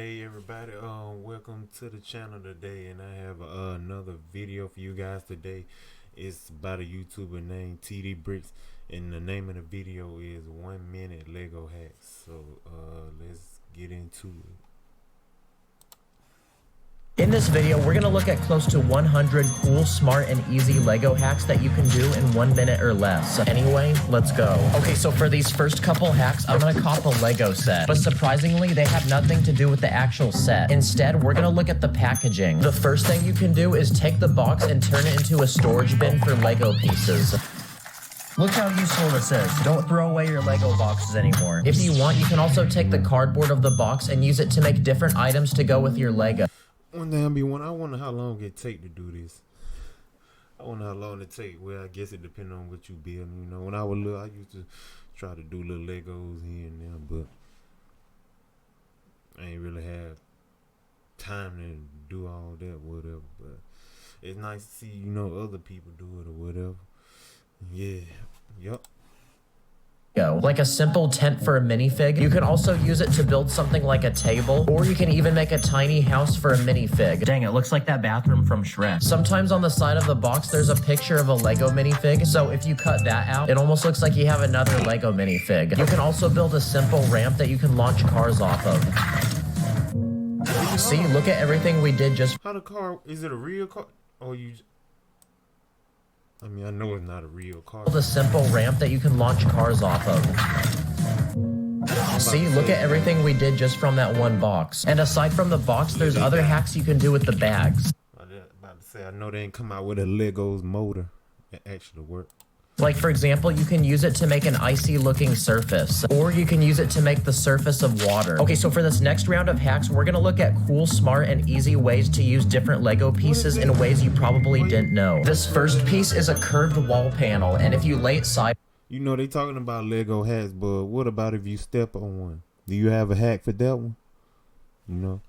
Hey everybody, welcome to the channel today, and I have another video for you guys today. It's about a YouTuber named TEE444 S, and the name of the video is 1 minute Lego hacks. So let's get into it. In this video, we're going to look at close to 100 cool, smart, and easy Lego hacks that you can do in 1 minute or less. Anyway, let's go. Okay, so for these first couple hacks, I'm going to cop a Lego set. But surprisingly, they have nothing to do with the actual set. Instead, we're going to look at the packaging. The first thing you can do is take the box and turn it into a storage bin for Lego pieces. Look how useful this is. Don't throw away your Lego boxes anymore. If you want, you can also take the cardboard of the box and use it to make different items to go with your Lego. One thing I wonder how long it take to do this. I wonder how long it take. Well, I guess it depends on what you build. You know, when I was little, I used to try to do little Legos here and there, but I ain't really have time to do all that, whatever. But it's nice to see, you know, other people do it or whatever. Yeah, yup. Like a simple tent for a minifig. You can also use it to build something like a table, or you can even make a tiny house for a minifig. Dang, it looks like that bathroom from Shrek. Sometimes on the side of the box, there's a picture of a Lego minifig, so if you cut that out, it almost looks like you have another Lego minifig. You can also build a simple ramp that you can launch cars off of. See, look at everything we did just... How the car, is it a real car? Or you... I mean, I know it's not a real car. The simple ramp that you can launch cars off of. See, look at everything we did just from that one box. And aside from the box, there's other hacks you can do with the bags. I was about to say, I know they ain't come out with a Legos motor that actually work. Like, for example, you can use it to make an icy looking surface, or you can use it to make the surface of water. Okay, so for this next round of hacks, we're gonna look at cool, smart, and easy ways to use different Lego pieces in ways you probably didn't know. This first piece is a curved wall panel, and if you lay it side... You know, they talking about Lego hacks, but what about if you step on one? Do you have a hack for that one? You know?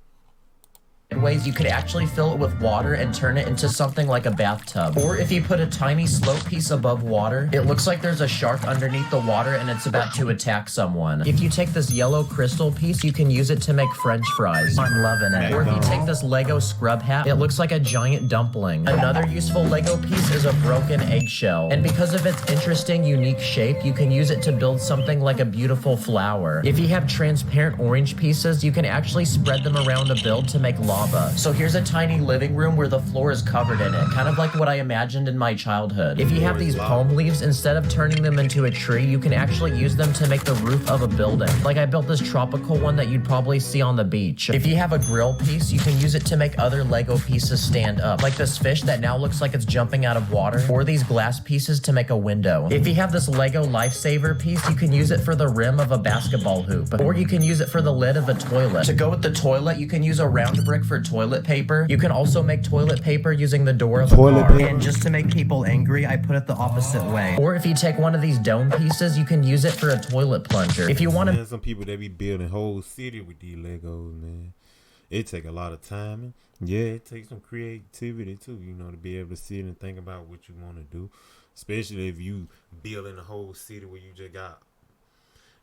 Ways you could actually fill it with water and turn it into something like a bathtub. Or if you put a tiny slope piece above water, it looks like there's a shark underneath the water and it's about to attack someone. If you take this yellow crystal piece, you can use it to make French fries. I'm loving it. Or if you take this Lego scrub hat, it looks like a giant dumpling. Another useful Lego piece is a broken eggshell. And because of its interesting, unique shape, you can use it to build something like a beautiful flower. If you have transparent orange pieces, you can actually spread them around a build to make lava. So here's a tiny living room where the floor is covered in it, kind of like what I imagined in my childhood. If you have these palm leaves, instead of turning them into a tree, you can actually use them to make the roof of a building. Like I built this tropical one that you'd probably see on the beach. If you have a grill piece, you can use it to make other Lego pieces stand up, like this fish that now looks like it's jumping out of water, or these glass pieces to make a window. If you have this Lego lifesaver piece, you can use it for the rim of a basketball hoop, or you can use it for the lid of a toilet. To go with the toilet, you can use a round brick for toilet paper. You can also make toilet paper using the door of a car. And just to make people angry, I put it the opposite way. Or if you take one of these dome pieces, you can use it for a toilet plunger. If you want to... There's some people that be building whole city with these Legos, man. It take a lot of time. Yeah, it takes some creativity too, you know, to be able to sit and think about what you want to do. Especially if you building a whole city where you just got,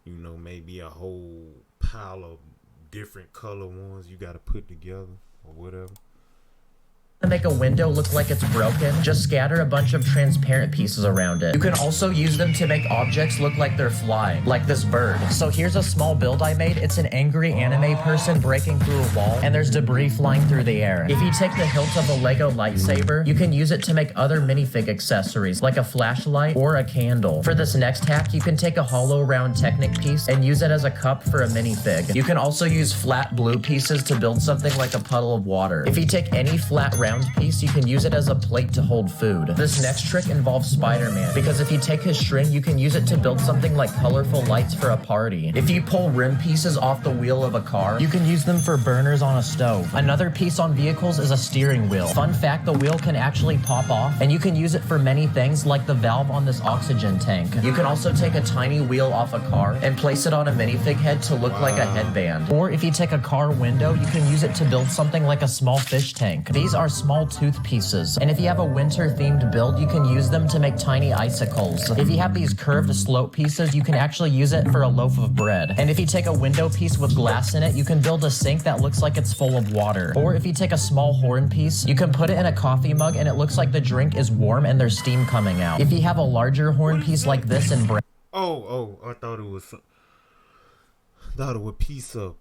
you know, maybe a whole pile of different color ones you got to put together or whatever. To make a window look like it's broken, just scatter a bunch of transparent pieces around it. You can also use them to make objects look like they're flying, like this bird. So here's a small build I made. It's an angry anime person breaking through a wall, and there's debris flying through the air. If you take the hilt of a Lego lightsaber, you can use it to make other minifig accessories, like a flashlight or a candle. For this next hack, you can take a hollow round Technic piece and use it as a cup for a minifig. You can also use flat blue pieces to build something like a puddle of water. If you take any flat round piece, you can use it as a plate to hold food. This next trick involves Spider-Man, because if you take his string, you can use it to build something like colorful lights for a party. If you pull rim pieces off the wheel of a car, you can use them for burners on a stove. Another piece on vehicles is a steering wheel. Fun fact, the wheel can actually pop off, and you can use it for many things, like the valve on this oxygen tank. You can also take a tiny wheel off a car and place it on a minifig head to look like a headband. Or if you take a car window, you can use it to build something like a small fish tank. These are small tooth pieces. And if you have a winter-themed build, you can use them to make tiny icicles. If you have these curved slope pieces, you can actually use it for a loaf of bread. And if you take a window piece with glass in it, you can build a sink that looks like it's full of water. Or if you take a small horn piece, you can put it in a coffee mug and it looks like the drink is warm and there's steam coming out. If you have a larger horn piece like this in brown, I thought it was piece of.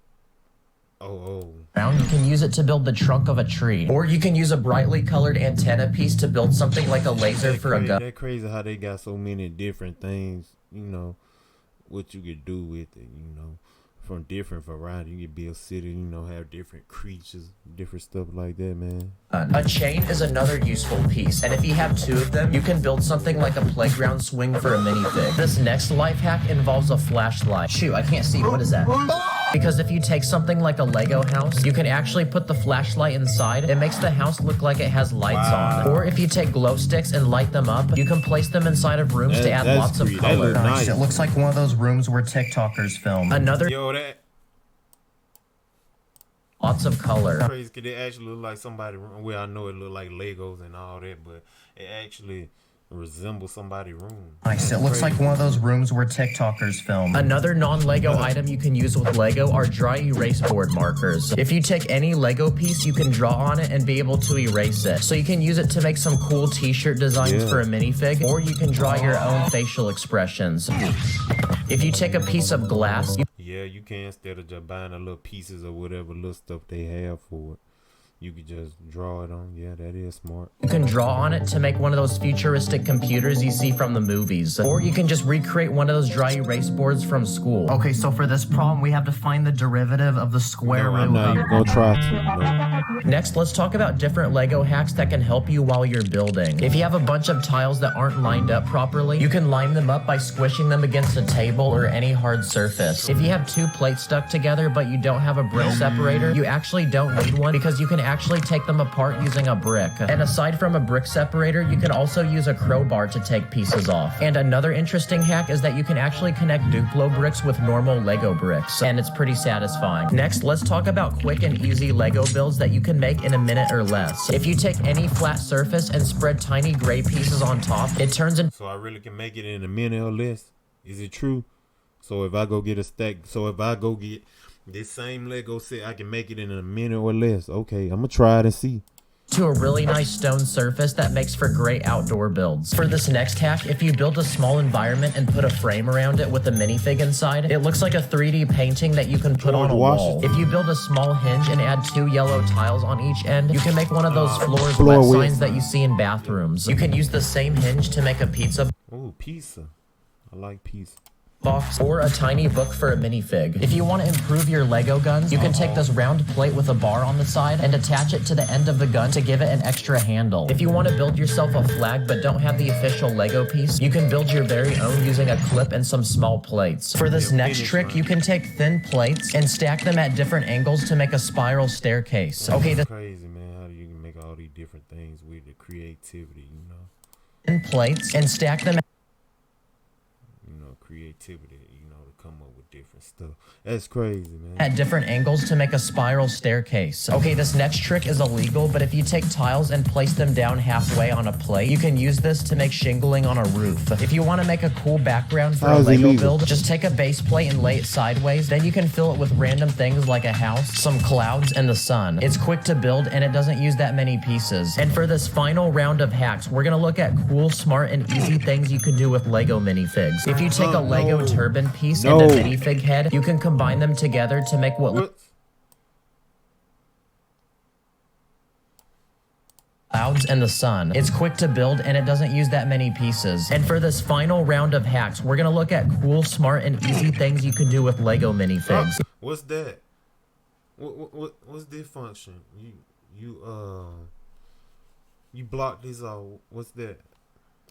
You can use it to build the trunk of a tree. Or you can use a brightly colored antenna piece to build something like a laser for a gun. That's crazy how they got so many different things, what you could do with it, from different variety. You could build city, have different creatures, different stuff like that, man. A chain is another useful piece, and if you have two of them, you can build something like a playground swing for a minifig. This next life hack involves a flashlight. Shoot, I can't see. What is that? Because if you take something like a Lego house, you can actually put the flashlight inside. It makes the house look like it has lights on. Or if you take glow sticks and light them up, you can place them inside of rooms to add lots of color. Nice. It looks like one of those rooms where TikTokers film. Lots of color. Crazy, cause it actually look like somebody. Well, I know it look like Legos and all that, but it actually resembles somebody's room. Nice. It looks like one of those rooms where TikTokers film. Another non-Lego item you can use with Lego are dry erase board markers. If you take any Lego piece, you can draw on it and be able to erase it. So you can use it to make some cool t-shirt designs for a minifig, or you can draw your own facial expressions. If you take a piece of glass, you can, instead of just buying the little pieces or whatever little stuff they have for it. You could just draw it on. Yeah, that is smart. You can draw on it to make one of those futuristic computers you see from the movies. Or you can just recreate one of those dry erase boards from school. Okay, so for this problem, we have to find the derivative of the square root. I'm not even gonna try to. No. Next, let's talk about different Lego hacks that can help you while you're building. If you have a bunch of tiles that aren't lined up properly, you can line them up by squishing them against a table or any hard surface. If you have two plates stuck together but you don't have a brick separator, you actually don't need one because you can actually take them apart using a brick. And aside from a brick separator, you can also use a crowbar to take pieces off. And another interesting hack is that you can actually connect Duplo bricks with normal Lego bricks, and it's pretty satisfying. Next, let's talk about quick and easy Lego builds that you can make in a minute or less. If you take any flat surface and spread tiny gray pieces on top, it turns into... So I really can make it in a minute or less? Is it true? So if I go get this same Lego set, I can make it in a minute or less. Okay, I'm gonna try it and see. To a really nice stone surface that makes for great outdoor builds. For this next hack, if you build a small environment and put a frame around it with a minifig inside, it looks like a 3D painting that you can put on a wall. If you build a small hinge and add 2 yellow tiles on each end, you can make one of those floors wet signs that you see in bathrooms. You can use the same hinge to make a pizza. Ooh, pizza. I like pizza. Box or a tiny book for a minifig. If you want to improve your Lego guns, you can take this round plate with a bar on the side and attach it to the end of the gun to give it an extra handle. If you want to build yourself a flag but don't have the official Lego piece, you can build your very own using a clip and some small plates. For this next trick, you can take thin plates and stack them at different angles to make a spiral staircase. Okay, that's crazy, man. How do you make all these different things with the creativity, Thin plates and stack them creativity, to come up with different stuff. That's crazy, man. At different angles to make a spiral staircase. Okay, this next trick is illegal, but if you take tiles and place them down halfway on a plate, you can use this to make shingling on a roof. If you want to make a cool background for a Lego build, just take a base plate and lay it sideways. Then you can fill it with random things like a house, some clouds, and the sun. It's quick to build and it doesn't use that many pieces. And for this final round of hacks, we're gonna look at cool, smart, and easy things you can do with Lego minifigs. If you take a Lego turban piece and a minifig head, you can combine them together to make what clouds and the sun. It's quick to build and it doesn't use that many pieces. And for this final round of hacks, we're gonna look at cool, smart, and easy things you can do with Lego minifigs. What's that? What's this function? You block this out. What's that?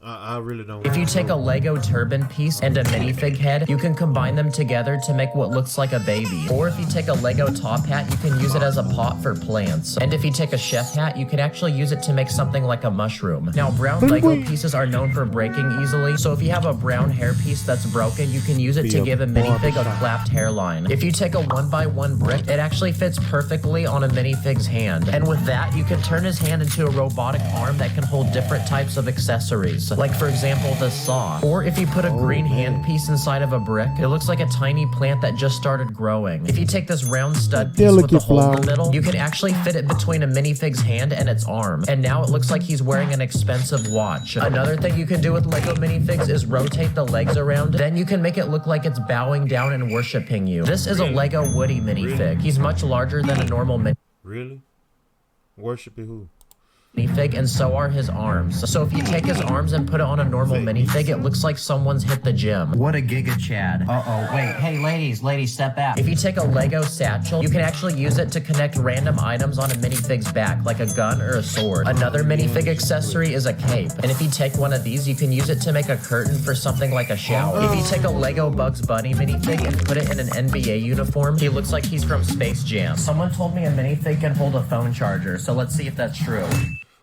I really don't. If you take a Lego turbine piece and a minifig head, you can combine them together to make what looks like a baby. Or if you take a Lego top hat, you can use it as a pot for plants. And if you take a chef hat, you can actually use it to make something like a mushroom. Now, brown Lego pieces are known for breaking easily, so if you have a brown hair piece that's broken, you can use it to give a minifig a clapped hairline. If you take a 1x1 brick, it actually fits perfectly on a minifig's hand. And with that, you can turn his hand into a robotic arm that can hold different types of accessories. Like, for example, the saw. Or if you put a green hand piece inside of a brick, it looks like a tiny plant that just started growing. If you take this round stud piece with a hole in the middle, you can actually fit it between a minifig's hand and its arm. And now it looks like he's wearing an expensive watch. Another thing you can do with Lego minifigs is rotate the legs around. Then you can make it look like it's bowing down and worshiping you. This is a Lego Woody minifig. He's much larger than a normal minifig. Really? Worshiping who? Minifig, and so are his arms. So if you take his arms and put it on a normal minifig, it looks like someone's hit the gym. What a giga Chad. Uh-oh, wait, hey ladies, step back. If you take a Lego satchel, you can actually use it to connect random items on a minifig's back, like a gun or a sword. Another minifig accessory is a cape. And if you take one of these, you can use it to make a curtain for something like a shower. If you take a Lego Bugs Bunny minifig and put it in an NBA uniform, he looks like he's from Space Jam. Someone told me a minifig can hold a phone charger, so let's see if that's true.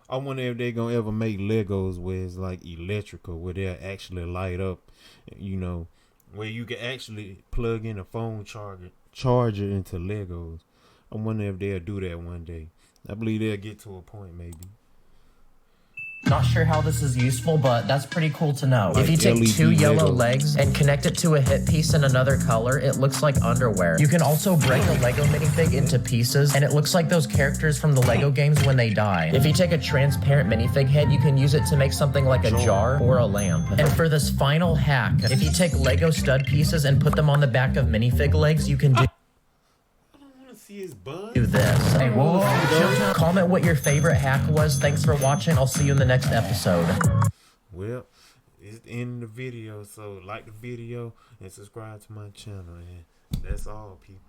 I wonder if they're gonna ever make Legos where it's like electrical, where they'll actually light up, you know, where you can actually plug in a phone charger into Legos. I wonder if they'll do that one day. I believe they'll get to a point maybe. Not sure how this is useful, but that's pretty cool to know. If you take two yellow legs and connect it to a hip piece in another color, it looks like underwear. You can also break a Lego minifig into pieces, and it looks like those characters from the Lego games when they die. If you take a transparent minifig head, you can use it to make something like a jar or a lamp. And for this final hack, if you take Lego stud pieces and put them on the back of minifig legs, you can do this. Hey, whoa. Comment what your favorite hack was. Thanks for watching. I'll see you in the next episode. Well, it's the end of the video, so like the video and subscribe to my channel, and that's all, people.